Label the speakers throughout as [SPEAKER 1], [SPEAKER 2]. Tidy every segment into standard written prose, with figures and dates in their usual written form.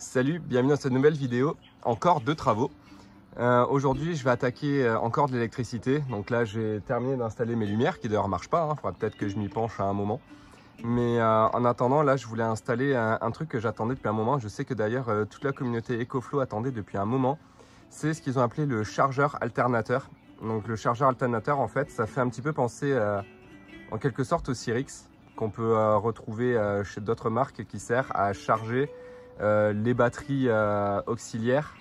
[SPEAKER 1] Salut, bienvenue dans cette nouvelle vidéo, encore deux travaux. Aujourd'hui je vais attaquer encore de l'électricité. Donc là j'ai terminé d'installer mes lumières qui d'ailleurs ne marchent pas, il faudra peut-être que je m'y penche à un moment. Mais en attendant là je voulais installer un truc que j'attendais depuis un moment. Je sais que d'ailleurs toute la communauté EcoFlow attendait depuis un moment. C'est ce qu'ils ont appelé le chargeur alternateur. Donc le chargeur alternateur en fait ça fait un petit peu penser en quelque sorte au Sirix qu'on peut retrouver chez d'autres marques qui sert à charger les batteries auxiliaires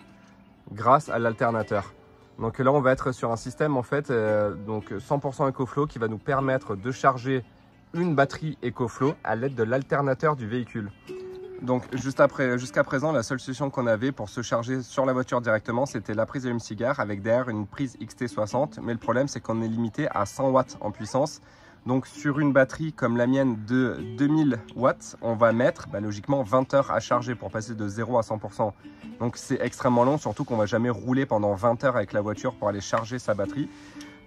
[SPEAKER 1] grâce à l'alternateur. Donc là on va être sur un système en fait donc 100% EcoFlow qui va nous permettre de charger une batterie EcoFlow à l'aide de l'alternateur du véhicule. Donc jusqu'à présent la seule solution qu'on avait pour se charger sur la voiture directement c'était la prise allume-cigare avec derrière une prise XT60, mais le problème c'est qu'on est limité à 100 watts en puissance. Donc sur une batterie comme la mienne de 2000 watts, on va mettre logiquement 20 heures à charger pour passer de 0 à 100%. Donc c'est extrêmement long, surtout qu'on ne va jamais rouler pendant 20 heures avec la voiture pour aller charger sa batterie.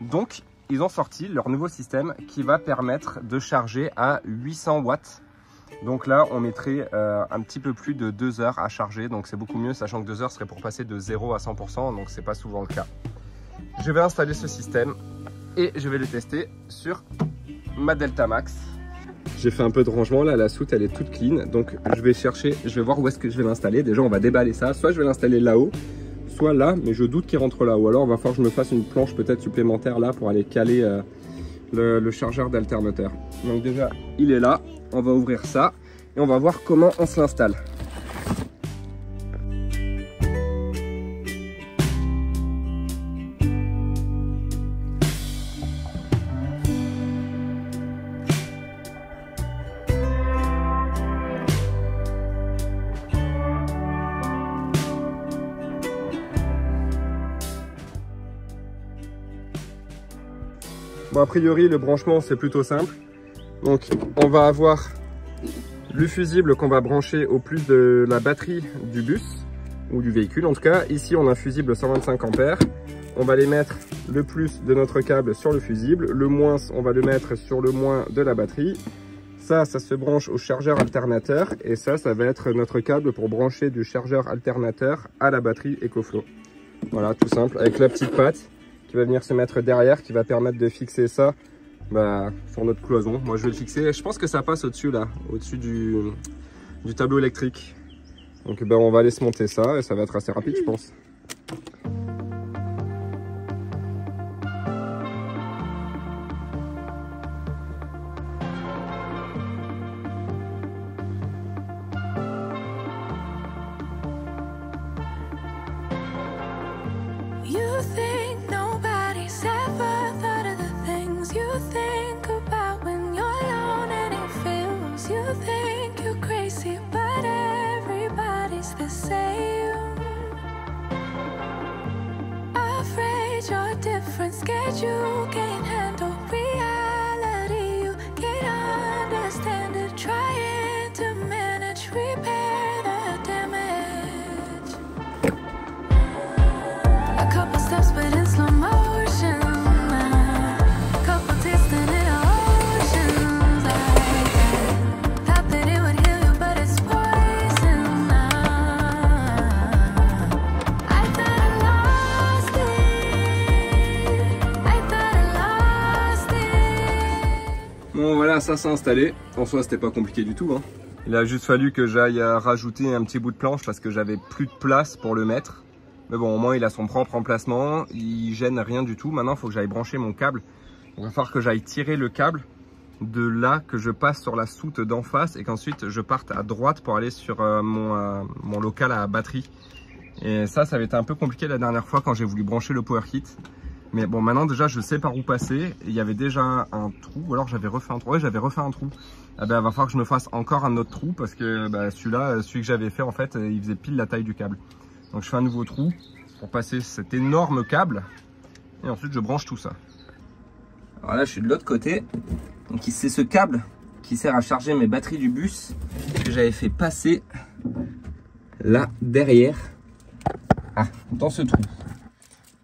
[SPEAKER 1] Donc ils ont sorti leur nouveau système qui va permettre de charger à 800 watts. Donc là on mettrait un petit peu plus de 2 heures à charger, donc c'est beaucoup mieux, sachant que 2 heures serait pour passer de 0 à 100%, donc c'est pas souvent le cas. Je vais installer ce système et je vais le tester sur ma Delta Max. J'ai fait un peu de rangement là, la soute elle est toute clean, donc je vais voir où est-ce que je vais l'installer. Déjà on va déballer ça, soit je vais l'installer là-haut, soit là, mais je doute qu'il rentre là, ou alors il va falloir que je me fasse une planche peut-être supplémentaire là pour aller caler le chargeur d'alternateur. Donc déjà il est là, on va ouvrir ça et on va voir comment on se l'installe. Bon, a priori, le branchement, c'est plutôt simple. Donc, on va avoir le fusible qu'on va brancher au plus de la batterie du bus, ou du véhicule en tout cas. Ici, on a un fusible 125 ampères. On va les mettre le plus de notre câble sur le fusible. Le moins, on va le mettre sur le moins de la batterie. Ça se branche au chargeur alternateur. Et ça va être notre câble pour brancher du chargeur alternateur à la batterie EcoFlow. Voilà, tout simple, avec la petite patte qui va venir se mettre derrière, qui va permettre de fixer ça sur notre cloison. Moi je vais le fixer, je pense que ça passe au-dessus là, au-dessus du tableau électrique. Donc on va aller se monter ça et ça va être assez rapide je pense.
[SPEAKER 2] You can't handle reality, you can't understand it, trying to manage, repair the damage. A couple steps but in slow motion, a couple distant in oceans. I thought that it would heal you but it's poison. I thought I lost it.
[SPEAKER 1] Bon voilà, ça s'est installé. En soi c'était pas compliqué du tout hein. Il a juste fallu que j'aille rajouter un petit bout de planche parce que j'avais plus de place pour le mettre. Mais bon, au moins il a son propre emplacement, il gêne rien du tout. Maintenant il faut que j'aille brancher mon câble. Il va falloir que j'aille tirer le câble de là, que je passe sur la soute d'en face et qu'ensuite je parte à droite pour aller sur mon local à batterie. Et ça avait été un peu compliqué la dernière fois quand j'ai voulu brancher le power kit. Mais bon, maintenant déjà je sais par où passer. Il y avait déjà un trou, ou alors j'avais refait un trou. Ouais, j'avais refait un trou. Il va falloir que je me fasse encore un autre trou parce que celui que j'avais fait en fait, il faisait pile la taille du câble. Donc je fais un nouveau trou pour passer cet énorme câble et ensuite je branche tout ça. Alors là je suis de l'autre côté. Donc c'est ce câble qui sert à charger mes batteries du bus que j'avais fait passer là derrière, dans ce trou.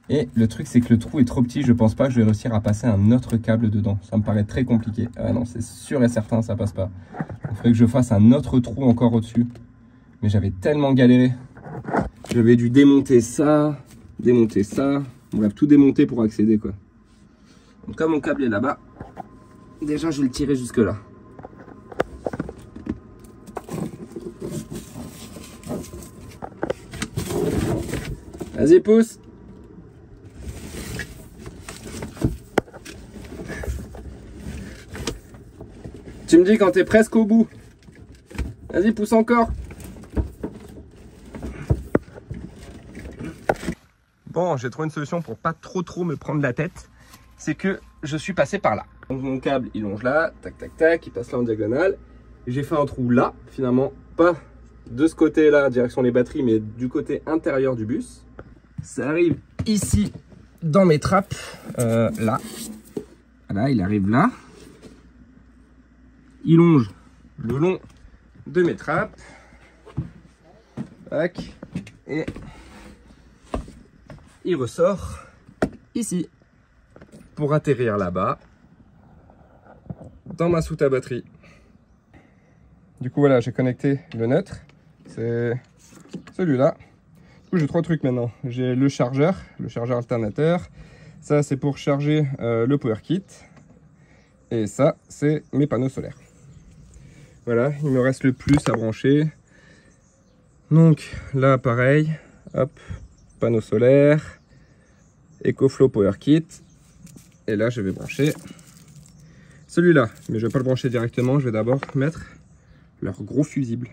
[SPEAKER 1] Et le truc, c'est que le trou est trop petit. Je pense pas que je vais réussir à passer un autre câble dedans. Ça me paraît très compliqué. Ah non, c'est sûr et certain, ça passe pas. Il faudrait que je fasse un autre trou encore au-dessus Mais j'avais tellement galéré. J'avais dû démonter ça. Bref, tout démonter pour accéder, quoi. Donc comme mon câble est là-bas, déjà je vais le tirer jusque là. Vas-y, pousse. Tu me dis quand t'es presque au bout. Vas-y, pousse encore. Bon, j'ai trouvé une solution pour pas trop me prendre la tête. C'est que je suis passé par là. Donc mon câble, il longe là, tac, tac, tac, il passe là en diagonale. J'ai fait un trou là, finalement, pas de ce côté-là, direction les batteries, mais du côté intérieur du bus. Ça arrive ici, dans mes trappes, là. Voilà, il arrive là. Il longe le long de mes trappes. Tac. Et il ressort ici pour atterrir là-bas dans ma soute à batterie. Du coup, voilà, j'ai connecté le neutre. C'est celui-là. Du coup, j'ai 3 trucs maintenant. J'ai le chargeur alternateur. Ça, c'est pour charger le power kit. Et ça, c'est mes panneaux solaires. Voilà, il me reste le plus à brancher. Donc là, pareil. Hop, panneau solaire. EcoFlow Power Kit. Et là, je vais brancher celui-là. Mais je ne vais pas le brancher directement. Je vais d'abord mettre leur gros fusible.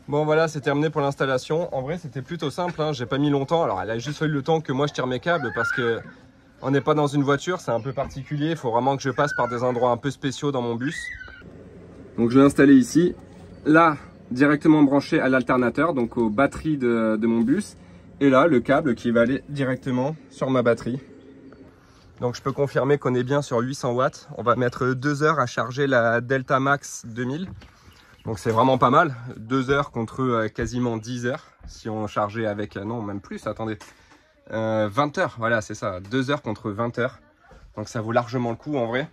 [SPEAKER 1] Bon voilà, c'est terminé pour l'installation. En vrai, c'était plutôt simple, hein. J'ai pas mis longtemps. Alors, elle a juste fallu le temps que moi je tire mes câbles parce que on n'est pas dans une voiture, c'est un peu particulier. Il faut vraiment que je passe par des endroits un peu spéciaux dans mon bus. Donc, je l'ai installé ici. Là, directement branché à l'alternateur, donc aux batteries de mon bus. Et là, le câble qui va aller directement sur ma batterie. Donc, je peux confirmer qu'on est bien sur 800 watts. On va mettre 2 heures à charger la Delta Max 2000. Donc c'est vraiment pas mal, 2 heures contre quasiment 10 heures si on chargeait avec, non même plus, attendez, 20 heures, voilà c'est ça, 2 heures contre 20 heures. Donc ça vaut largement le coup en vrai.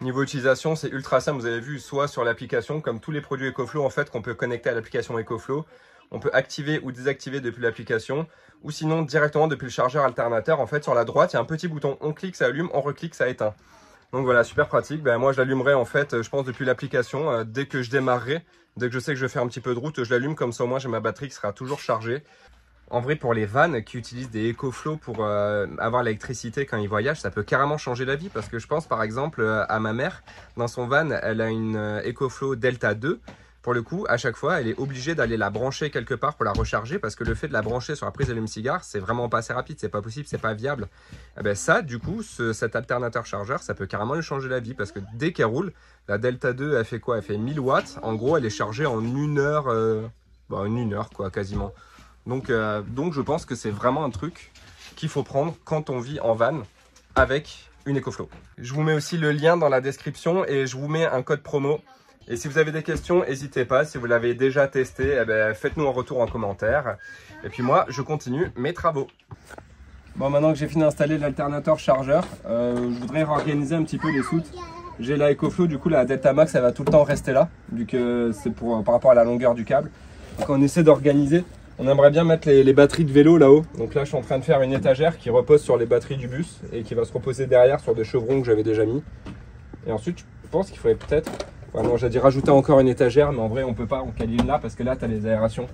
[SPEAKER 1] Niveau utilisation, c'est ultra simple, vous avez vu, soit sur l'application, comme tous les produits EcoFlow en fait, qu'on peut connecter à l'application EcoFlow. On peut activer ou désactiver depuis l'application, ou sinon directement depuis le chargeur alternateur. En fait sur la droite, il y a un petit bouton, on clique, ça allume, on reclique, ça éteint. Donc voilà, super pratique. Ben, moi, je l'allumerai en fait, je pense depuis l'application. Dès que je démarrerai, dès que je sais que je vais faire un petit peu de route, je l'allume. Comme ça, au moins, j'ai ma batterie qui sera toujours chargée. En vrai, pour les vannes qui utilisent des EcoFlow pour avoir l'électricité quand ils voyagent, ça peut carrément changer la vie. Parce que je pense par exemple à ma mère. Dans son van, elle a une EcoFlow Delta 2. Pour le coup, à chaque fois, elle est obligée d'aller la brancher quelque part pour la recharger parce que le fait de la brancher sur la prise allume-cigare, c'est vraiment pas assez rapide, c'est pas possible, c'est pas viable. Et ben ça, du coup, cet alternateur chargeur, ça peut carrément lui changer la vie parce que dès qu'elle roule, la Delta 2, elle fait quoi? Elle fait 1000 watts. En gros, elle est chargée en 1 heure, une heure quoi, quasiment. Donc je pense que c'est vraiment un truc qu'il faut prendre quand on vit en van. avec une EcoFlow. Je vous mets aussi le lien dans la description et je vous mets un code promo. Et si vous avez des questions, n'hésitez pas. Si vous l'avez déjà testé, eh ben, faites-nous un retour en commentaire. Et puis moi, je continue mes travaux. Bon, maintenant que j'ai fini d'installer l'alternateur chargeur, je voudrais réorganiser un petit peu les soutes. J'ai la EcoFlow, du coup la Delta Max, elle va tout le temps rester là, vu que c'est par rapport à la longueur du câble. Donc on essaie d'organiser. On aimerait bien mettre les batteries de vélo là-haut. Donc là, je suis en train de faire une étagère qui repose sur les batteries du bus et qui va se reposer derrière sur des chevrons que j'avais déjà mis. Et ensuite, je pense qu'il faudrait peut-être... Enfin, non, j'ai dit rajouter encore une étagère, mais en vrai, on peut pas en caler une là parce que là, tu as les aérations.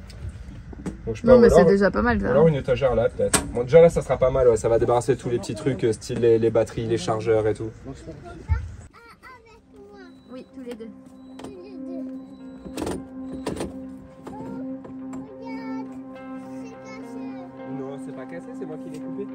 [SPEAKER 1] Donc, je sais pas,
[SPEAKER 3] Non, mais c'est déjà pas mal.
[SPEAKER 1] Ou alors une étagère là, peut-être. Bon, déjà là, ça sera pas mal. Ouais, ça va débarrasser tous les petits trucs, style les batteries, les chargeurs et tout.
[SPEAKER 3] Oui, tous les deux.
[SPEAKER 1] Non, c'est pas cassé, c'est moi qui l'ai coupé.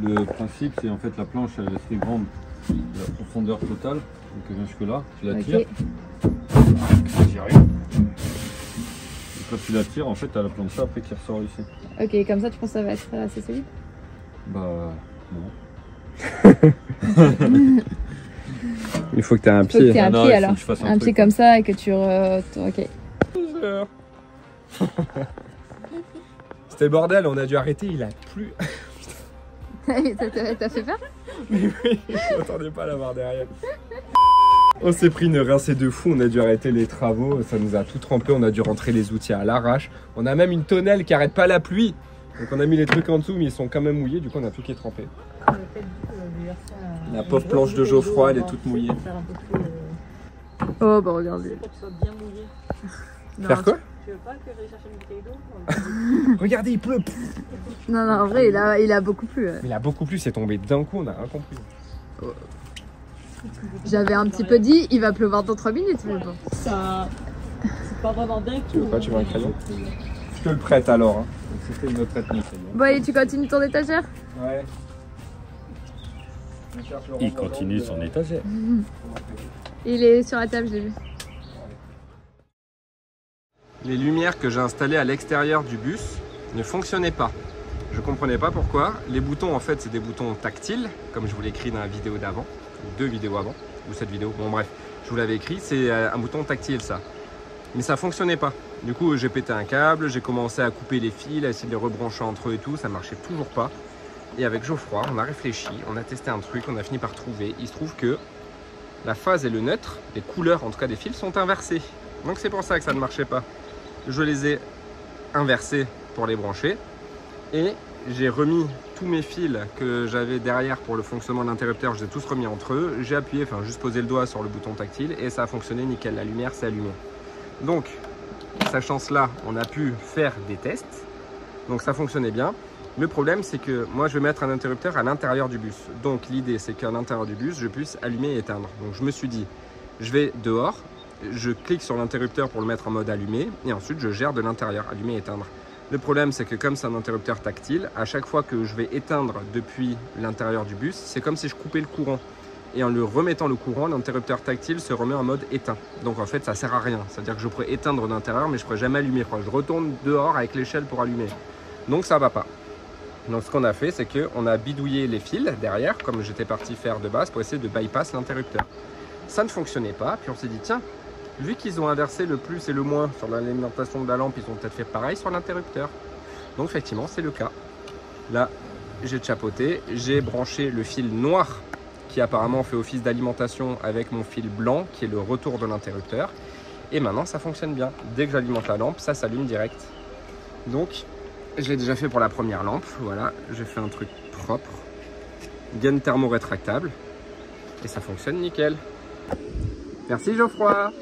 [SPEAKER 4] Le principe, c'est en fait la planche, elle est assez grande, la profondeur totale, donc elle vient jusque là, tu la tires. Et quand tu la tires, en fait, tu as la planche après qui ressort ici.
[SPEAKER 3] Ok, comme ça, tu penses que ça va être assez solide?
[SPEAKER 4] Bah, non.
[SPEAKER 1] Il faut que tu aies un
[SPEAKER 3] Faut que tu aies un
[SPEAKER 4] Non,
[SPEAKER 3] pied
[SPEAKER 4] il faut
[SPEAKER 3] alors.
[SPEAKER 4] que je fasse un
[SPEAKER 3] Un pied
[SPEAKER 4] truc,
[SPEAKER 3] comme ça et que tu. Ok.
[SPEAKER 1] C'était le bordel, on a dû arrêter, il a plu.
[SPEAKER 3] T'as fait peur?
[SPEAKER 1] Mais oui, je m'attendais pas à l'avoir derrière. On s'est pris une rincée de fou, on a dû arrêter les travaux, ça nous a tout trempé, on a dû rentrer les outils à l'arrache. On a même une tonnelle qui arrête pas la pluie. Donc on a mis les trucs en dessous, mais ils sont quand même mouillés, du coup on a tout qui est trempé. La pauvre planche de Geoffroy, elle est toute mouillée.
[SPEAKER 3] Oh bah regardez.
[SPEAKER 1] Faire quoi?
[SPEAKER 5] Tu veux pas que j'aille chercher une bouteille d'eau?
[SPEAKER 1] Regardez, il pleut.
[SPEAKER 3] Non, non, en vrai, il a beaucoup plu.
[SPEAKER 1] Il a beaucoup plu, c'est tombé d'un coup, on a rien compris.
[SPEAKER 3] J'avais un petit peu dit, il va pleuvoir dans 3 minutes, mais bon.
[SPEAKER 5] Ça. C'est pas vraiment bien
[SPEAKER 1] Tu veux pas, tu veux un crayon? Je te le prête alors. Hein.
[SPEAKER 4] C'était notre ethnie.
[SPEAKER 3] Bon, allez, tu continues ton étagère?
[SPEAKER 1] Ouais.
[SPEAKER 4] Il continue son étagère.
[SPEAKER 3] Il est sur la table, je l'ai vu.
[SPEAKER 1] Les lumières que j'ai installées à l'extérieur du bus ne fonctionnaient pas. Je comprenais pas pourquoi. Les boutons, en fait, c'est des boutons tactiles, comme je vous l'ai écrit dans la vidéo d'avant, ou 2 vidéos avant, ou cette vidéo. Bon bref, je vous l'avais écrit, c'est un bouton tactile ça. Mais ça fonctionnait pas. Du coup, j'ai pété un câble, j'ai commencé à couper les fils, à essayer de les rebrancher entre eux et tout, ça marchait toujours pas. Et avec Geoffroy, on a réfléchi, on a testé un truc, on a fini par trouver. Il se trouve que la phase et le neutre, les couleurs en tout cas des fils, sont inversées. Donc c'est pour ça que ça ne marchait pas. Je les ai inversés pour les brancher et j'ai remis tous mes fils que j'avais derrière pour le fonctionnement de l'interrupteur, je les ai tous remis entre eux. J'ai appuyé, enfin juste posé le doigt sur le bouton tactile et ça a fonctionné nickel, la lumière s'est allumée. Donc, sachant cela, on a pu faire des tests, donc ça fonctionnait bien. Le problème, c'est que moi, je vais mettre un interrupteur à l'intérieur du bus. Donc, l'idée, c'est qu'à l'intérieur du bus, je puisse allumer et éteindre. Donc, je me suis dit, je vais dehors, je clique sur l'interrupteur pour le mettre en mode allumé, et ensuite, je gère de l'intérieur, allumer et éteindre. Le problème, c'est que comme c'est un interrupteur tactile, à chaque fois que je vais éteindre depuis l'intérieur du bus, c'est comme si je coupais le courant. Et en le remettant le courant, l'interrupteur tactile se remet en mode éteint. Donc, en fait, ça sert à rien. C'est-à-dire que je pourrais éteindre d'intérieur, mais je ne pourrais jamais allumer. Je retourne dehors avec l'échelle pour allumer. Donc, ça ne va pas. Donc ce qu'on a fait, c'est qu'on a bidouillé les fils derrière, comme j'étais parti faire de base, pour essayer de bypass l'interrupteur. Ça ne fonctionnait pas, puis on s'est dit, tiens, vu qu'ils ont inversé le plus et le moins sur l'alimentation de la lampe, ils ont peut-être fait pareil sur l'interrupteur. Donc effectivement, c'est le cas. Là, j'ai chapeauté, j'ai branché le fil noir, qui apparemment fait office d'alimentation avec mon fil blanc, qui est le retour de l'interrupteur. Et maintenant, ça fonctionne bien. Dès que j'alimente la lampe, ça s'allume direct. Donc, je l'ai déjà fait pour la première lampe, voilà, j'ai fait un truc propre, gaine thermo-rétractable, et ça fonctionne nickel. Merci Geoffroy.